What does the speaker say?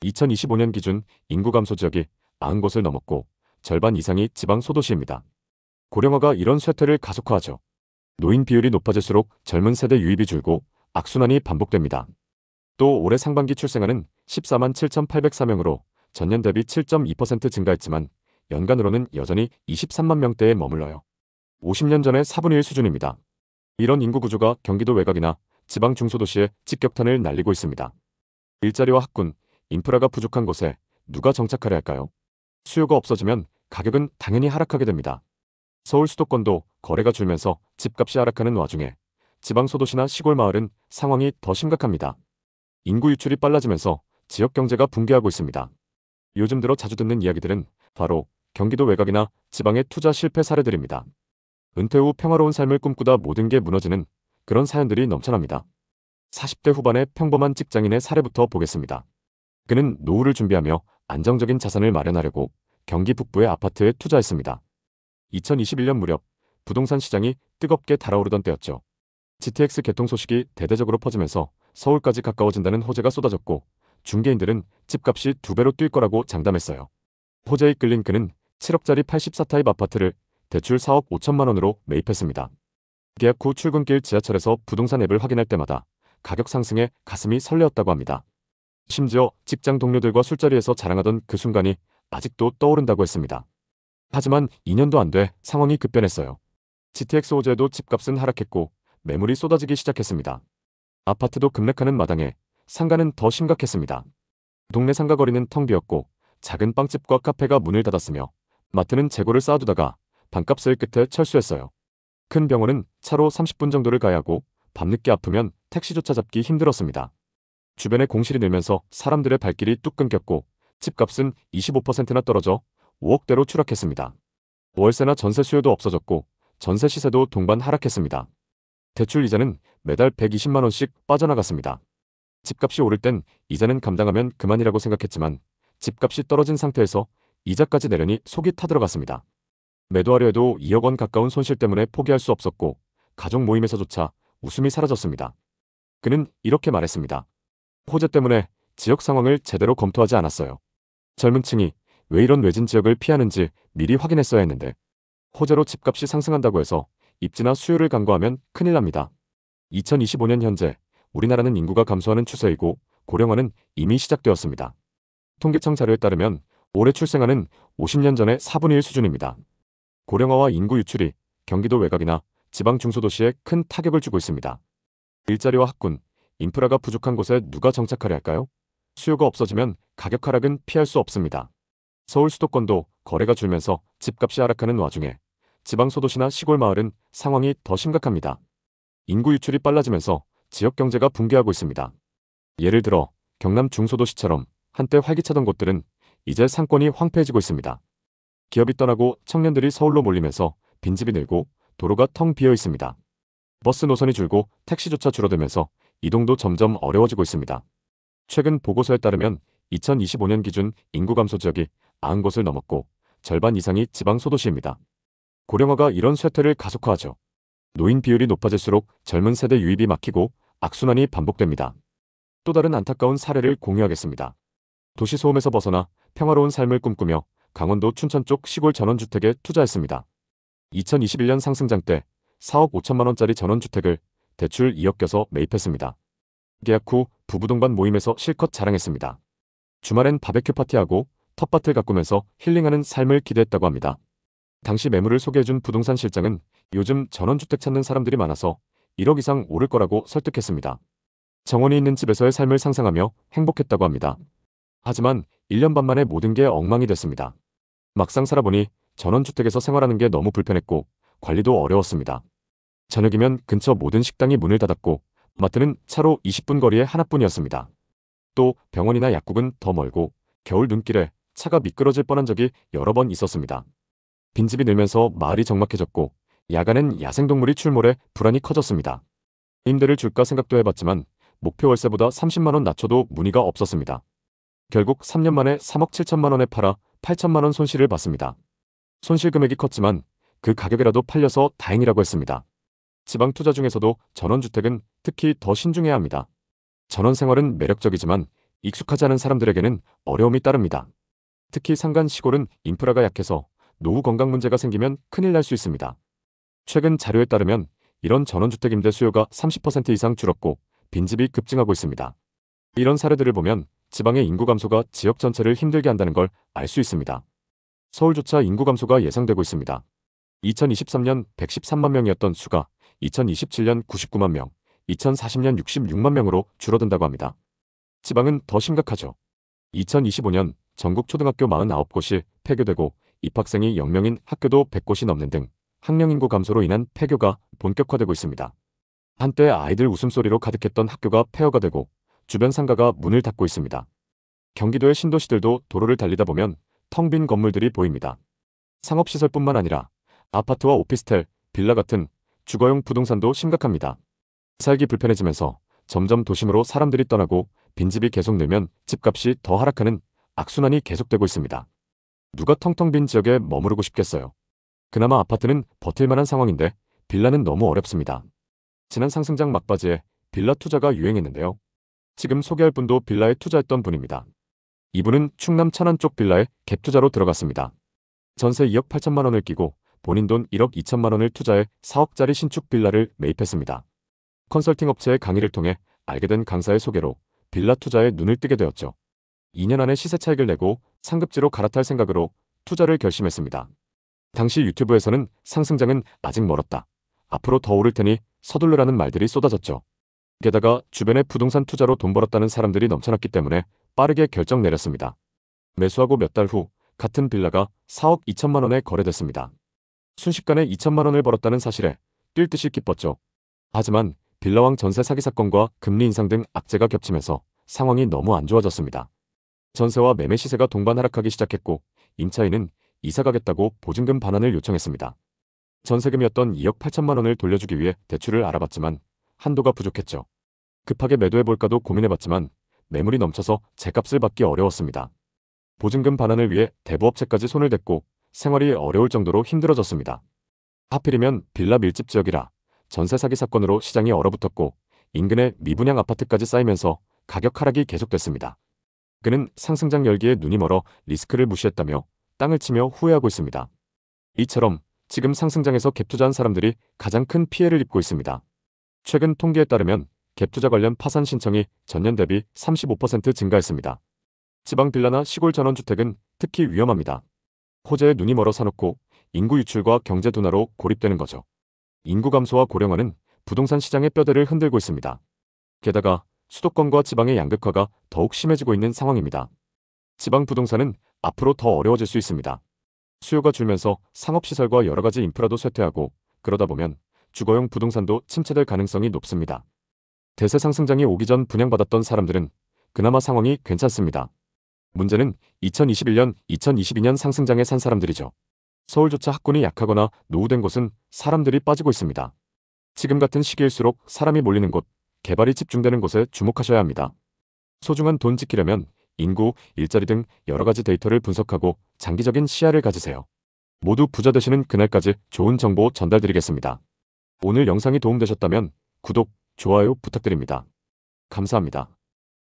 2025년 기준 인구 감소 지역이 90곳을 넘었고 절반 이상이 지방 소도시입니다. 고령화가 이런 쇠퇴를 가속화하죠. 노인 비율이 높아질수록 젊은 세대 유입이 줄고 악순환이 반복됩니다. 또 올해 상반기 출생아는 14만 7,804명으로 전년 대비 7.2% 증가했지만 연간으로는 여전히 23만 명대에 머물러요. 50년 전의 4분의 1 수준입니다. 이런 인구 구조가 경기도 외곽이나 지방 중소도시에 직격탄을 날리고 있습니다. 일자리와 학군, 인프라가 부족한 곳에 누가 정착하려 할까요? 수요가 없어지면 가격은 당연히 하락하게 됩니다. 서울 수도권도 거래가 줄면서 집값이 하락하는 와중에 지방 소도시나 시골 마을은 상황이 더 심각합니다. 인구 유출이 빨라지면서 지역 경제가 붕괴하고 있습니다. 요즘 들어 자주 듣는 이야기들은 바로 경기도 외곽이나 지방의 투자 실패 사례들입니다. 은퇴 후 평화로운 삶을 꿈꾸다 모든 게 무너지는 그런 사연들이 넘쳐납니다. 40대 후반의 평범한 직장인의 사례부터 보겠습니다. 그는 노후를 준비하며 안정적인 자산을 마련하려고 경기 북부의 아파트에 투자했습니다. 2021년 무렵 부동산 시장이 뜨겁게 달아오르던 때였죠. GTX 개통 소식이 대대적으로 퍼지면서 서울까지 가까워진다는 호재가 쏟아졌고 중개인들은 집값이 2배로 뛸 거라고 장담했어요. 호재에 이끌린 그는 7억짜리 84타입 아파트를 대출 4억 5천만 원으로 매입했습니다. 계약 후 출근길 지하철에서 부동산 앱을 확인할 때마다 가격 상승에 가슴이 설레었다고 합니다. 심지어 직장 동료들과 술자리에서 자랑하던 그 순간이 아직도 떠오른다고 했습니다. 하지만 2년도 안 돼 상황이 급변했어요. GTX 호재에도 집값은 하락했고 매물이 쏟아지기 시작했습니다. 아파트도 급락하는 마당에 상가는 더 심각했습니다. 동네 상가거리는 텅 비었고 작은 빵집과 카페가 문을 닫았으며 마트는 재고를 쌓아두다가 반값 세일 끝에 철수했어요. 큰 병원은 차로 30분 정도를 가야 하고 밤늦게 아프면 택시조차 잡기 힘들었습니다. 주변에 공실이 늘면서 사람들의 발길이 뚝 끊겼고 집값은 25%나 떨어져 5억대로 추락했습니다. 월세나 전세 수요도 없어졌고 전세 시세도 동반 하락했습니다. 대출 이자는 매달 120만 원씩 빠져나갔습니다. 집값이 오를 땐 이자는 감당하면 그만이라고 생각했지만 집값이 떨어진 상태에서 이자까지 내려니 속이 타들어갔습니다. 매도하려 해도 2억 원 가까운 손실 때문에 포기할 수 없었고 가족 모임에서조차 웃음이 사라졌습니다. 그는 이렇게 말했습니다. 호재 때문에 지역 상황을 제대로 검토하지 않았어요. 젊은 층이 왜 이런 외진 지역을 피하는지 미리 확인했어야 했는데 호재로 집값이 상승한다고 해서 입지나 수요를 간과하면 큰일 납니다. 2025년 현재 우리나라는 인구가 감소하는 추세이고 고령화는 이미 시작되었습니다. 통계청 자료에 따르면 올해 출생아는 50년 전의 4분의 1 수준입니다. 고령화와 인구 유출이 경기도 외곽이나 지방 중소도시에 큰 타격을 주고 있습니다. 일자리와 학군, 인프라가 부족한 곳에 누가 정착하려 할까요? 수요가 없어지면 가격 하락은 피할 수 없습니다. 서울 수도권도 거래가 줄면서 집값이 하락하는 와중에 지방 소도시나 시골 마을은 상황이 더 심각합니다. 인구 유출이 빨라지면서 지역 경제가 붕괴하고 있습니다. 예를 들어 경남 중소도시처럼 한때 활기차던 곳들은 이제 상권이 황폐해지고 있습니다. 기업이 떠나고 청년들이 서울로 몰리면서 빈집이 늘고 도로가 텅 비어 있습니다. 버스 노선이 줄고 택시조차 줄어들면서 이동도 점점 어려워지고 있습니다. 최근 보고서에 따르면 2025년 기준 인구 감소 지역이 90곳을 넘었고 절반 이상이 지방 소도시입니다. 고령화가 이런 쇠퇴를 가속화하죠. 노인 비율이 높아질수록 젊은 세대 유입이 막히고 악순환이 반복됩니다. 또 다른 안타까운 사례를 공유하겠습니다. 도시 소음에서 벗어나 평화로운 삶을 꿈꾸며 강원도 춘천 쪽 시골 전원주택에 투자했습니다. 2021년 상승장 때 4억 5천만 원짜리 전원주택을 대출 2억 껴서 매입했습니다. 계약 후 부부 동반 모임에서 실컷 자랑했습니다. 주말엔 바베큐 파티하고 텃밭을 가꾸면서 힐링하는 삶을 기대했다고 합니다. 당시 매물을 소개해준 부동산 실장은 요즘 전원주택 찾는 사람들이 많아서 1억 이상 오를 거라고 설득했습니다. 정원이 있는 집에서의 삶을 상상하며 행복했다고 합니다. 하지만 1년 반 만에 모든 게 엉망이 됐습니다. 막상 살아보니 전원주택에서 생활하는 게 너무 불편했고 관리도 어려웠습니다. 저녁이면 근처 모든 식당이 문을 닫았고 마트는 차로 20분 거리에 하나뿐이었습니다. 또 병원이나 약국은 더 멀고 겨울 눈길에 차가 미끄러질 뻔한 적이 여러 번 있었습니다. 빈집이 늘면서 마을이 적막해졌고 야간엔 야생동물이 출몰해 불안이 커졌습니다. 임대를 줄까 생각도 해봤지만 목표 월세보다 30만 원 낮춰도 문의가 없었습니다. 결국 3년 만에 3억 7천만 원에 팔아 8천만 원 손실을 봤습니다. 손실 금액이 컸지만 그 가격이라도 팔려서 다행이라고 했습니다. 지방 투자 중에서도 전원주택은 특히 더 신중해야 합니다. 전원 생활은 매력적이지만 익숙하지 않은 사람들에게는 어려움이 따릅니다. 특히 산간 시골은 인프라가 약해서 노후 건강 문제가 생기면 큰일 날 수 있습니다. 최근 자료에 따르면 이런 전원주택 임대 수요가 30% 이상 줄었고 빈집이 급증하고 있습니다. 이런 사례들을 보면 지방의 인구 감소가 지역 전체를 힘들게 한다는 걸 알 수 있습니다. 서울조차 인구 감소가 예상되고 있습니다. 2023년 113만 명이었던 수가 2027년 99만 명, 2040년 66만 명으로 줄어든다고 합니다. 지방은 더 심각하죠. 2025년 전국 초등학교 49곳이 폐교되고 입학생이 0명인 학교도 100곳이 넘는 등 학령 인구 감소로 인한 폐교가 본격화되고 있습니다. 한때 아이들 웃음소리로 가득했던 학교가 폐허가 되고 주변 상가가 문을 닫고 있습니다. 경기도의 신도시들도 도로를 달리다 보면 텅 빈 건물들이 보입니다. 상업시설뿐만 아니라 아파트와 오피스텔, 빌라 같은 주거용 부동산도 심각합니다. 살기 불편해지면서 점점 도심으로 사람들이 떠나고 빈집이 계속 늘면 집값이 더 하락하는 악순환이 계속되고 있습니다. 누가 텅텅 빈 지역에 머무르고 싶겠어요. 그나마 아파트는 버틸만한 상황인데 빌라는 너무 어렵습니다. 지난 상승장 막바지에 빌라 투자가 유행했는데요. 지금 소개할 분도 빌라에 투자했던 분입니다. 이분은 충남 천안 쪽 빌라에 갭 투자로 들어갔습니다. 전세 2억 8천만 원을 끼고 본인 돈 1억 2천만 원을 투자해 4억짜리 신축 빌라를 매입했습니다. 컨설팅 업체의 강의를 통해 알게 된 강사의 소개로 빌라 투자에 눈을 뜨게 되었죠. 2년 안에 시세 차익을 내고 상급지로 갈아탈 생각으로 투자를 결심했습니다. 당시 유튜브에서는 상승장은 아직 멀었다. 앞으로 더 오를 테니 서둘러라는 말들이 쏟아졌죠. 게다가 주변에 부동산 투자로 돈 벌었다는 사람들이 넘쳐났기 때문에 빠르게 결정 내렸습니다. 매수하고 몇 달 후 같은 빌라가 4억 2천만 원에 거래됐습니다. 순식간에 2천만 원을 벌었다는 사실에 뛸 듯이 기뻤죠. 하지만 빌라왕 전세 사기 사건과 금리 인상 등 악재가 겹치면서 상황이 너무 안 좋아졌습니다. 전세와 매매 시세가 동반 하락하기 시작했고 임차인은 이사 가겠다고 보증금 반환을 요청했습니다. 전세금이었던 2억 8천만 원을 돌려주기 위해 대출을 알아봤지만 한도가 부족했죠. 급하게 매도해볼까도 고민해봤지만 매물이 넘쳐서 제값을 받기 어려웠습니다. 보증금 반환을 위해 대부업체까지 손을 댔고 생활이 어려울 정도로 힘들어졌습니다. 하필이면 빌라 밀집 지역이라 전세 사기 사건으로 시장이 얼어붙었고 인근에 미분양 아파트까지 쌓이면서 가격 하락이 계속됐습니다. 그는 상승장 열기에 눈이 멀어 리스크를 무시했다며 땅을 치며 후회하고 있습니다. 이처럼 지금 상승장에서 갭투자한 사람들이 가장 큰 피해를 입고 있습니다. 최근 통계에 따르면 갭투자 관련 파산 신청이 전년 대비 35% 증가했습니다. 지방 빌라나 시골 전원주택은 특히 위험합니다. 호재에 눈이 멀어 사놓고 인구 유출과 경제 둔화로 고립되는 거죠. 인구 감소와 고령화는 부동산 시장의 뼈대를 흔들고 있습니다. 게다가 수도권과 지방의 양극화가 더욱 심해지고 있는 상황입니다. 지방 부동산은 앞으로 더 어려워질 수 있습니다. 수요가 줄면서 상업시설과 여러가지 인프라도 쇠퇴하고 그러다 보면 주거용 부동산도 침체될 가능성이 높습니다. 대세 상승장이 오기 전 분양받았던 사람들은 그나마 상황이 괜찮습니다. 문제는 2021년, 2022년 상승장에 산 사람들이죠. 서울조차 학군이 약하거나 노후된 곳은 사람들이 빠지고 있습니다. 지금 같은 시기일수록 사람이 몰리는 곳, 개발이 집중되는 곳에 주목하셔야 합니다. 소중한 돈 지키려면 인구, 일자리 등 여러가지 데이터를 분석하고 장기적인 시야를 가지세요. 모두 부자 되시는 그날까지 좋은 정보 전달드리겠습니다. 오늘 영상이 도움되셨다면 구독, 좋아요 부탁드립니다. 감사합니다.